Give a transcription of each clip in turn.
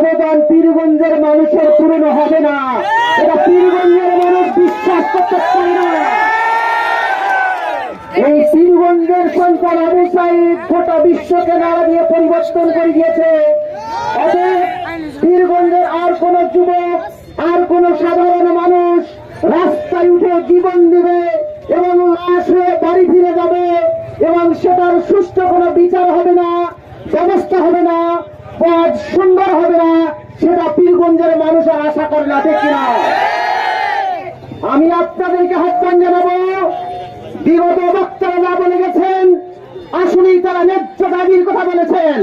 আবেদন পীরগঞ্জের মানুষের পূরণ হবে না, এটা পীরগঞ্জের মানুষ বিশ্বাস করতে পারে না। এই পীরগঞ্জের সন্তান আবু সাইদ গোটা বিশ্বকে নাড়া দিয়ে পরিবর্তন করে দিয়েছে। পীরগঞ্জের আর কোন যুবক, আর কোন সাধারণ মানুষ রাস্তায় উঠে জীবন দিবে এবং লাশ হয়ে বাড়ি ফিরে যাবে এবং সেটার সুষ্ঠু কোনো বিচার হবে না, ব্যবস্থা হবে না, পথ সুন্দর হবে না, সেটা পীরগঞ্জের মানুষের আশা করে না, ঠিক কিনা? আমি আপনাদেরকে আহ্বান জানাবো, বিগত বক্তারা যা বলে গেছেন আসলেই তারা ন্যায্য দাবির কথা বলেছেন।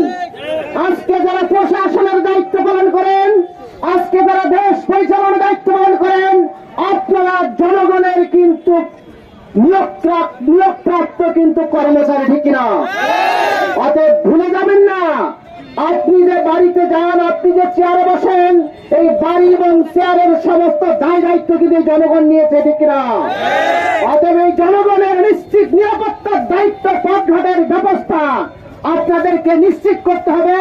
আজকে যারা প্রশাসনের দায়িত্ব পালন করেন, আজকে যারা দেশ পরিচালনার দায়িত্ব পালন করেন, আপনারা জনগণের কিন্তু নিয়োগপ্রাপ্ত কিন্তু কর্মচারী, ঠিক কিনা? অতএব ভুলে যাবেন না, আপনি যে বাড়িতে যান, আপনি যে চেয়ারে বসেন, এই বাড়ি এবং চেয়ারের সমস্ত দায় দায়িত্ব কিন্তু জনগণ নিয়েছে, ঠিক কিনা? অতএব এই জনগণের নিশ্চিত নিরাপত্তার দায়িত্ব, পথঘাটের ব্যবস্থা আপনাদেরকে নিশ্চিত করতে হবে।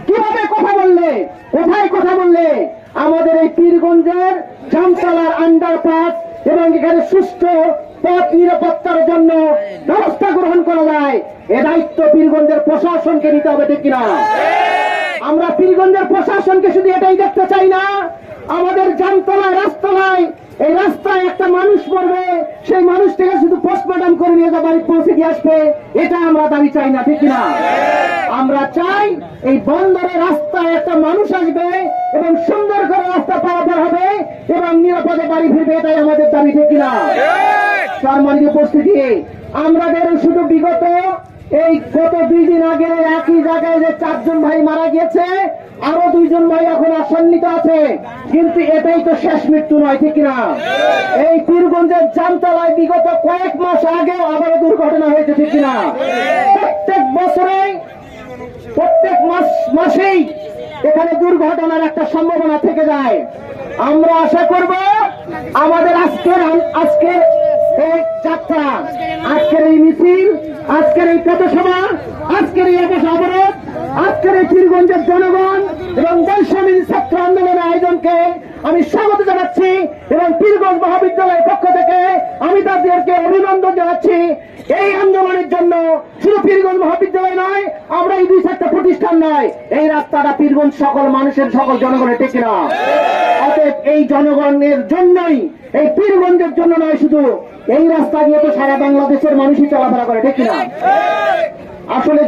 কিভাবে কথা বললে, কোথায় কথা বললে আমাদের এই পীরগঞ্জের জামতলার আন্ডারপাস এবং এখানে সুষ্ঠু পথ নিরাপত্তার জন্য ব্যবস্থা গ্রহণ করা যায়, এ দায়িত্ব পীরগঞ্জের প্রশাসনকে নিতে হবে, ঠিক কিনা? আমরা পীরগঞ্জের প্রশাসনকে শুধু এটাই দেখতে চাই না, আমাদের জামতলায় রাস্তায়, এই রাস্তায় একটা মানুষ পড়বে, সেই মানুষটাকে শুধু পোস্টমর্টম করে নিয়ে যা বাড়ি পৌঁছে দিয়ে আসবে, এটা আমরা দাবি চাই না, ঠিক কিনা? আমরা চাই এই বন্দরে রাস্তায় একটা মানুষ আসবে এবং সুন্দর করে রাস্তা পারাপার হবে এবং নিরাপদে বাড়ি ফিরবে, এটাই আমাদের দাবি, ঠিক কিনা? সম্মানিত উপস্থিতি, আমাদের শুধু বিগত এই গত 2 দিন আগে একই জায়গায় যে 4 জন ভাই মারা গিয়েছে, আরো 2 জন ভাই এখন আশঙ্কিত আছে, কিন্তু এটাই তো শেষ মৃত্যু নয়, ঠিক কিনা? এই পীরগঞ্জের জামতলায় বিগত কয়েক মাস আগেও আবারও দুর্ঘটনা হয়েছে, ঠিক কিনা? প্রত্যেক বছরে, প্রত্যেক মাসেই এখানে দুর্ঘটনার একটা সম্ভাবনা থেকে যায়। আমরা আশা করব আমাদের আজকের এই যাত্রা, আজকের এই মিছিল, আজকের এই পথসভা, আজকের এই অবরোধ, আজকের এই পীরগঞ্জের জনগণ এবং বৈষম্যবিরোধী ছাত্র আন্দোলনের আয়োজনকে আমি স্বাগত জানাচ্ছি এবং পীরগঞ্জ মহাবিদ্যালয়ের পক্ষ থেকে আমি তাদেরকে অভিনন্দন জানাচ্ছি। এই আন্দোলনের জন্য শুধু পীরগঞ্জ মহাবিদ্যালয় নয়, আমরা এই 2-4টা প্রতিষ্ঠান নয়, এই রাস্তাটা পীরগঞ্জ সকল মানুষের, সকল জনগণের, ঠিক কিনা? অতএব এই জনগণের জন্যই, এই পীরগঞ্জের জন্য নয় শুধু, এই রাস্তা দিয়ে তো সারা বাংলাদেশের মানুষই চলাফেরা করে, ঠিক কিনা? আসলে